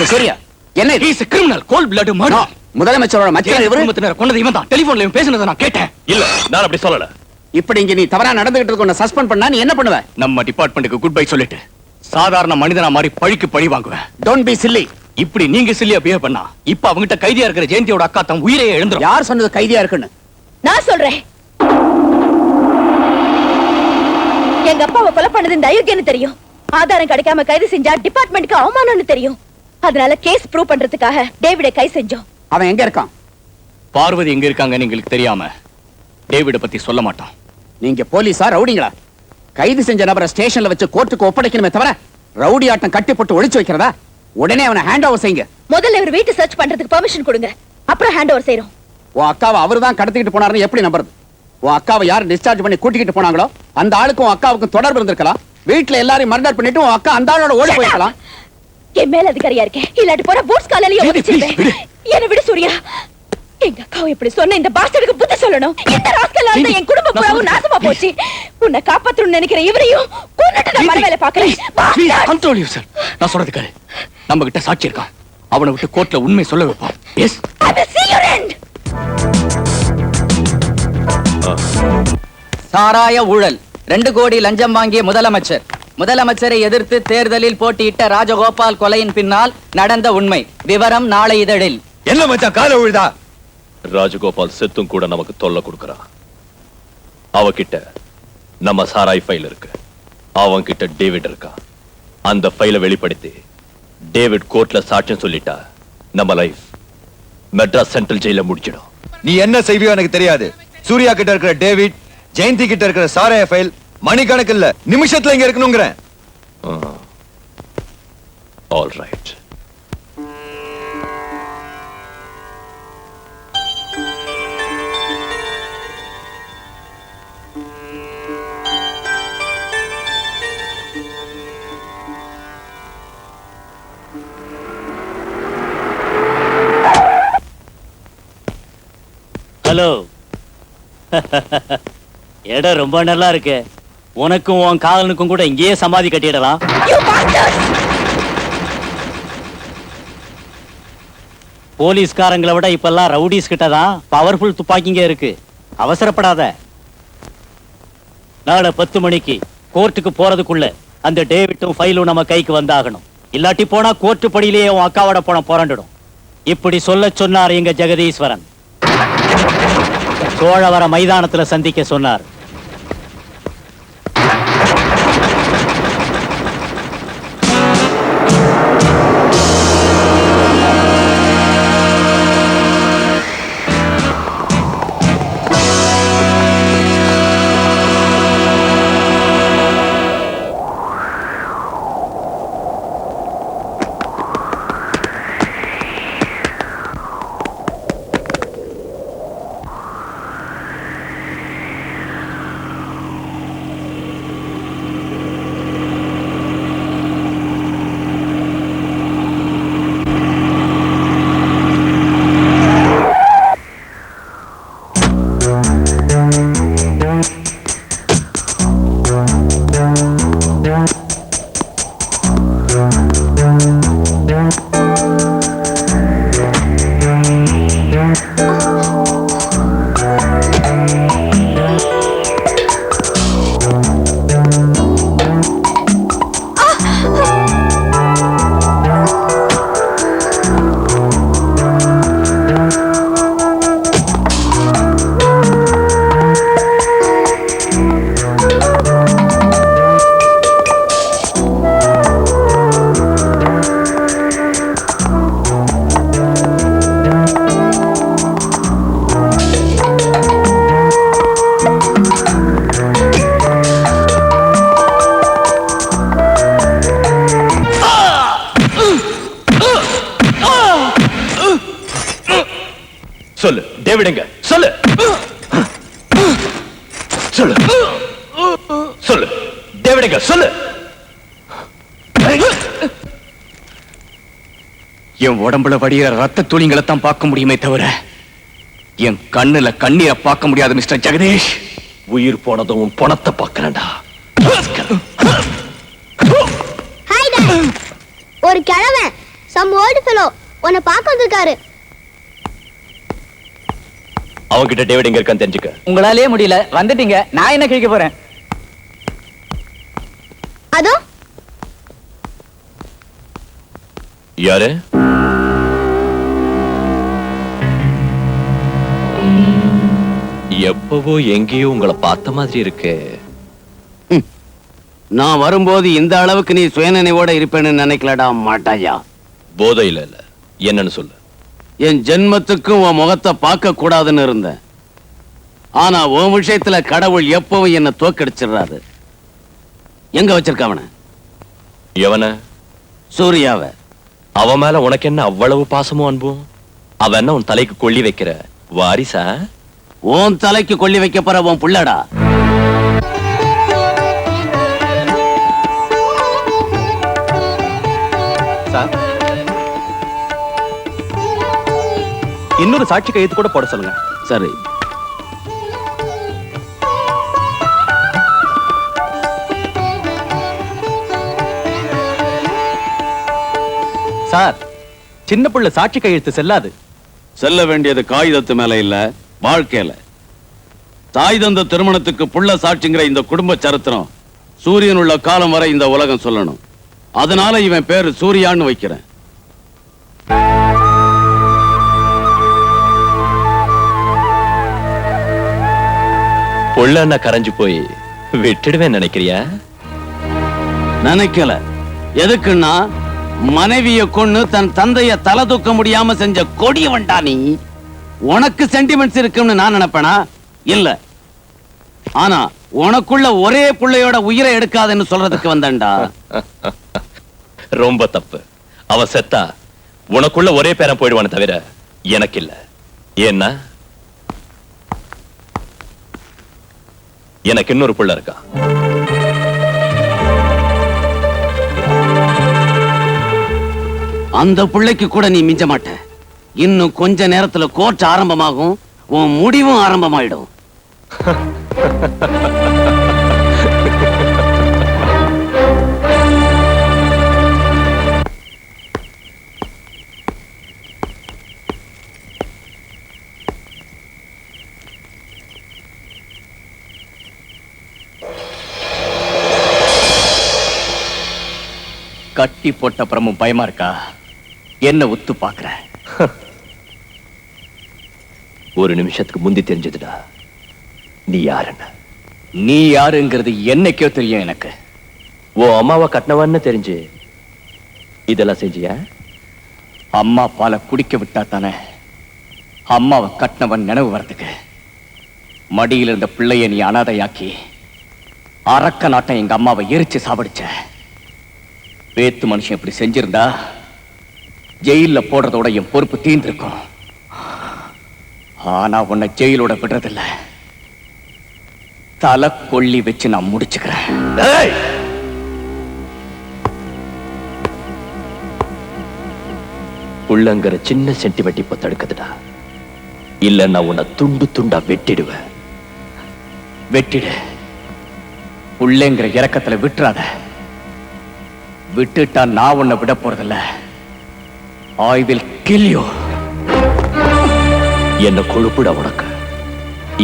Mister Suriya, என்ன இது? Is criminal, cold blood murder. முதலமைச்சரோட மச்சான் இவரு. குடும்பத்தினர் கொண்டது இவன் தான். டெலிபோன்ல இவன் பேசினதை நான் கேட்டேன். இல்ல, நான் அப்படி சொல்லல. இப்படி இங்க நீ தவறா நடந்துகிட்டு இருக்க, சஸ்பெண்ட் பண்ணா நீ என்ன பண்ணுவ? நம்ம டிபார்ட்மெண்ட்டுக்கு குட் பை சொல்லிட்டு சாதாரண மனிதனா மாதிரி பழிக்கு பழி வாங்குவேன். Don't be chilli. இப்படி நீங்க சில்லியா பிஹேவ் பண்ணா இப்ப அவங்கிட்ட கைதியா இருக்கிற ஜெயந்தியோட அக்கா தம் உயிரையே எழுந்துரும். யார் சொன்னது கைதியா இருக்குன்னு? நான் சொல்றேன். எங்க அப்பாவை கொலை பண்ணது இந்த அயோக்கியன்னு தெரியும். ஆதாரம் கிடைக்காம கைது செஞ்சா டிபார்ட்மெண்ட்க்கு அவமானம்னு தெரியும். அதனால கேஸ் ப்ரூவ் பண்றதுக்காக டேவிடை கை செஞ்சோம். அவன் எங்க இருக்கான்? பார்வதி எங்க இருக்காங்கன்னு எங்களுக்கு தெரியாம டேவிட பத்தி சொல்ல மாட்டான். நீங்க போலீஸா ரவுடிங்களா? கைது செஞ்ச நபரை ஸ்டேஷன்ல வச்சு கோர்ட்டுக்கு ஒப்படைக்கணுமே தவிர ரவுடி ஆட்டம் கட்டி போட்டு ஒளிச்சு வைக்கிறதா? உடனே அவனை ஹேண்ட் ஓவர் செய்யுங்க. முதல்ல இவர் வீட்டு சர்ச் பண்றதுக்கு பெர்மிஷன் கொடுங்க, அப்புறம் ஹேண்ட் ஓவர் செய்றோம். உன் அக்காவை அவர்தான் கடத்திக்கிட்டு போனாருன்னு எப்படி நம்புறது? உன் அக்காவை யார் டிஸ்சார்ஜ் பண்ணி கூட்டிக்கிட்டு போனாங்களோ அந்த ஆளுக்கும் உன் அக்காவுக்கும் தொடர்பு இருந்திருக்கலாம். வீட்டுல எல்லாரையும் மர்டர் பண்ணிட்டு உன் அக்கா அந்த ஆளோட ஓடி போயிருக்கலாம். என் மேல அதிகாரியா இருக்கேன், இல்லாட்டி போற பூட்ஸ் காலையில ஒளிச்சிருப்பேன். என்ன விடு சூர்யா. எங்க அக்காவை இப்படி சொன்ன இந்த பாஸ்டருக்கு புத்தி சொல்லணும். இந்த ராஸ்கலால என் குடும்ப புறாவும் நாசமா போச்சு. உன்னை காப்பாத்தணும்னு நினைக்கிற இவரையும் கொன்னுட்டு நான் மரவேல பாக்கறேன். Control you sir. நான் சொல்றது கேளு. நம்ம கிட்ட சாட்சி இருக்கான். அவனை விட்டு கோர்ட்ல உண்மை சொல்ல வைப்போம். S. I will see your end. சாராய ஊழல் 2 கோடி லஞ்சம் வாங்கிய முதலமைச்சரை எதிர்த்து தேர்தலில் போட்டியிட்ட ராஜகோபால் கொலையின் பின்னால் நடந்த உண்மை விவரம் நாளை இதழில். என்ன மச்சான் கால விழுதா? ராஜகோபால் செத்தும் கூட நமக்கு தொல்லை கொடுக்கறான். அவகிட்ட நம்ம சாராய் ஃபைல் இருக்கு, அவன்கிட்ட டேவிட் இருக்கா. அந்த ஃபைலை வெளிப்படுத்தி டேவிட் கோர்ட்ல சாட்சியம் சொல்லிட்டா நம்ம லைஃப் மெட்ராஸ் சென்ட்ரல் ஜெயில முடிச்சிடும். நீ என்ன செய்வியோ எனக்கு தெரியாது. சூர்யா கிட்ட இருக்கிற டேவிட், ஜெயந்தி கிட்ட இருக்கிற சாராய ஃபைல் மணிக்கணக்கு இல்ல நிமிஷத்துல இங்க இருக்கணும்ங்கறேன். All right. ஹலோ. இடம் ரொம்ப நல்லா இருக்கு. உனக்கும் உன் காதலனுக்கும் கூட இங்கேயே சமாதி கட்டிடலாம். போலீஸ்காரங்களை விட இப்பெல்லாம் ரவுடிஸ் கிட்ட தான் பவர்ஃபுல் துப்பாக்கிங்க இருக்கு. அவசரப்படாத. நாளை 10 மணிக்கு கோர்ட்டுக்கு போறதுக்குள்ள அந்த டேவிட்டும் ஃபைலும் நம்ம கைக்கு வந்தாகணும். இல்லாட்டி போனா கோர்ட்டு படியிலேயே உன் அக்காவோட போன புரண்டுடும். இப்படி சொல்ல சொன்னார் எங்க ஜெகதீஸ்வரன். சோழவர மைதானத்துல சந்திக்க சொன்னார். சொல்லு டேவிடுங்க, சொல்லு சொல்லு சொல்லு டேவிடுங்க, சொல்லு. என் உடம்புல வடிகிற ரத்த துளிங்களை தான் பார்க்க முடியுமே தவிர என் கண்ணுல கண்ணீரை பார்க்க முடியாது மிஸ்டர் ஜெகதீஷ். உயிர் போனதும் உன் பணத்தை பார்க்கறேன்டா. ஒரு கிழவன் சம் ஓல்ட் ஃபெலோ உன்னை பார்க்க வந்திருக்காரு. அவன்கிட்ட டேவிட் எங்க இருக்கான்னு தெரிஞ்சுக்க. உங்களாலேயே முடியல, வந்துட்டீங்க, நான் என்ன கிழிக்க போறேன்? அதோ யாரு? எப்பவோ எங்கேயோ உங்களை பார்த்த மாதிரி இருக்கு. நான் வரும்போது இந்த அளவுக்கு நீ சுயநினைவோட இருப்பேன்னு நினைக்கலடா மாட்டாயா. போதையில இல்ல, என்னன்னு சொல்லு. என் ஜென்மத்துக்கும் உன் முகத்தை பார்க்க கூடாதுன்னு இருந்தேன். ஆனா உன் விஷயத்துல கடவுள் எப்பவும் என்ன தோக்கடிச்சிடுறாரு. எங்க வச்சிருக்க அவன? எவன? சூர்யாவ. அவன் மேல உனக்கு என்ன அவ்வளவு பாசமும் அன்பும்? அவன் என்ன உன் தலைக்கு கொள்ளி வைக்கிற வாரிசா? உன் தலைக்கு கொள்ளி வைக்க போற உன் புள்ளடா. இன்னொரு சாட்சி கையெழுத்து கூட போட சொல்லுங்க. சரி. சார், சின்ன புள்ள சாட்சி கையெழுத்து செல்லாது. செல்ல வேண்டியது காகிதத்து மேல இல்ல, வாழ்க்கையில. தாய் தந்த திருமணத்துக்கு புள்ள சாட்சிங்கிற இந்த குடும்ப சரித்திரம் சூரியன் உள்ள காலம் வரை இந்த உலகம் சொல்லணும். அதனால இவன் பேரு சூர்யான்னு வைக்கிறேன். புள்ள கரைஞ்சு போய் விட்டுடுவேன் நினைக்கிறியா? நினைக்கல. எதுக்குன்னா மனைவிய கொன்னு தன் தந்தைய தலை தூக்க முடியாம செஞ்ச கொடியவன்டா நீ. உனக்கு சென்டிமெண்ட்ஸ் இருக்குன்னு நான் நினைப்பேனா? இல்ல. ஆனா உனக்குள்ள ஒரே புள்ளையோட உயிரை எடுக்காதுன்னு சொல்றதுக்கு வந்தேன்டா. ரொம்ப தப்பு. அவ செத்தா உனக்குள்ள ஒரே பேரன் போயிடுவானே தவிர எனக்கு இல்ல. ஏன்னா எனக்கு இன்னொரு புள்ள இருக்கா. அந்த பிள்ளைக்கு கூட நீ மிஞ்ச மாட்ட. இன்னும் கொஞ்ச நேரத்துல கோர்ட் ஆரம்பமாகும், உன் முடிவும் ஆரம்பமாயிடும். கட்டி போட்ட அப்புறமும் பயமா இருக்கா? என்ன உத்து பாக்குற? ஒரு நிமிஷத்துக்கு முந்தி தெரிஞ்சதுடா நீ யாருன்னு. நீ யாருங்கிறது என்னைக்கோ தெரியும் எனக்கு. ஓ அம்மாவை கட்டினவன்னு தெரிஞ்சு இதெல்லாம் செஞ்சியா? அம்மா பாலை குடிக்க விட்டா தானே அம்மாவை கட்டினவன் நினைவு வரதுக்கு. மடியில் இருந்த பிள்ளைய நீ அனாதையாக்கி அரக்க நாட்டம் எங்க அம்மாவை எரிச்சு சாவடிச்ச. வேத்து மனுஷன் இப்படி செஞ்சிருந்தா ஜெயில போடுறதோட என் பொறுப்பு தீர்ந்திருக்கும். ஆனா உன்னை ஜெயிலோட விடுறதில்ல. தலை கொள்ளி வச்சு நான் முடிச்சுக்கிறேன். உள்ளங்கிற சின்ன சென்டிமெண்ட் இப்ப தடுக்குதுடா. இல்ல நான் உன்னை துண்டு துண்டா வெட்டிடுவேன். வெட்டிடு. உள்ளேங்கிற இறக்கத்துல விட்டுறாத. விட்டுட்டா நான் உன்னை விட போறதில்ல. I will kill you. என்ன கொழுப்புடா உனக்கு.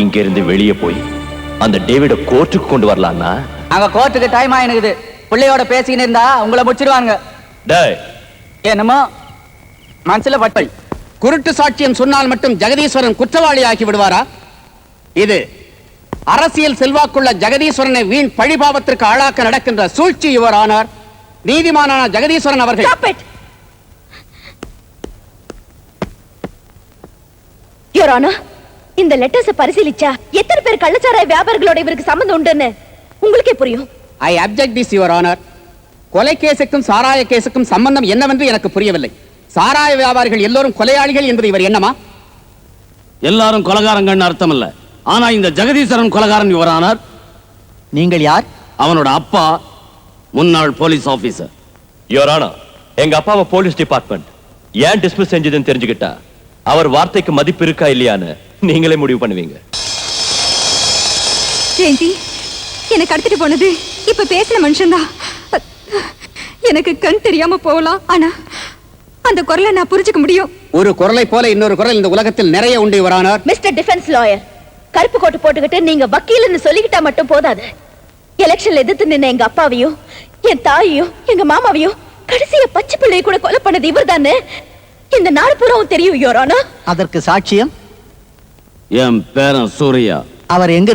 இங்க இருந்து வெளியே போய் அந்த டேவிட கோர்ட்டுக்கு கொண்டு வரலாம்னா? அங்க கோர்ட்டுக்கு டைம் ஆயினுக்குது. பிள்ளையோட பேசிக்கின்னு இருந்தா உங்களை முடிச்சிடுவாங்க. டேய், என்னமோ மனசுல பட்டை. குருட்டு சாட்சியம் சொன்னால் மட்டும் ஜெகதீஸ்வரன் குற்றவாளி ஆக்கி விடுவாரா? இது அரசியல் செல்வாக்குள்ள ஜெகதீஸ்வரனை வீண் பழிபாவத்திற்கு ஆளாக்க நடக்கின்ற சூழ்ச்சி. யுவர் ஆனர், நீதிமானான ஜெகதீஸ்வரன் அவர்கள். Stop it! Your Honor, இந்த லெட்டர்ஸ் பரிசீலிச்சா எத்தனை பேர் கள்ளச்சாராய வியாபாரிகளோட இவருக்கு சம்பந்தம் உண்டுன்னு உங்களுக்கே புரியும். ஐ அப்ஜெக்ட் திஸ் யுவர் ஆனர். கொலை கேஸுக்கும் சாராய கேஸுக்கும் சம்பந்தம் என்னவென்று எனக்கு புரியவில்லை. சாராய வியாபாரிகள் எல்லோரும் கொலையாளிகள் என்பது இவர் எண்ணமா? எல்லாரும் கொலகாரங்கன்னு அர்த்தம் இல்ல. ஆனா இந்த ஜெகதீஸ்வரன் கொலகாரன் யுவர் ஆனர். நீங்கள் யார்? அவனோட அப்பா முன்னாள் போலீஸ் ஆபீசர். யுவர் ஆனர், எங்க அப்பாவை போலீஸ் டிபார்ட்மெண்ட் ஏன் டிஸ்மிஸ் செஞ்சதுன்னு தெரிஞ்சுக்கிட்டா அவர் வார்த்தைக்கு மதிப்பு இருக்கா இல்லையான்னு நீங்களே முடிவு பண்ணுவீங்க. ஜெயந்தி, எனக்கு கடத்திட்டு போனது இப்ப பேசின மனுஷன்தான். எனக்கு கண் தெரியாம போகலாம், ஆனா அந்த குரலை நான் புரிஞ்சுக்க முடியும். ஒரு குரலை போல இன்னொரு குரல் இந்த உலகத்தில் நிறைய உண்டு your honour. Mister defence lawyer, கருப்பு கோட்டு போட்டுக்கிட்டு நீங்க வக்கீல்னு சொல்லிக்கிட்டா மட்டும் போதாது. எலெக்ஷன்ல எதிர்த்து நின்ன எங்க அப்பாவையும் என் தாயையும் எங்க மாமாவையும் கடைசிய பச்சை பிள்ளையை கூட கொலை பண்ணது இவர்தானே இந்த நாடு பூராவும் தெரியும் யுவர் ஆனர். அதற்கு சாட்சியம் என் பேரன் சூர்யா. அவர் எங்க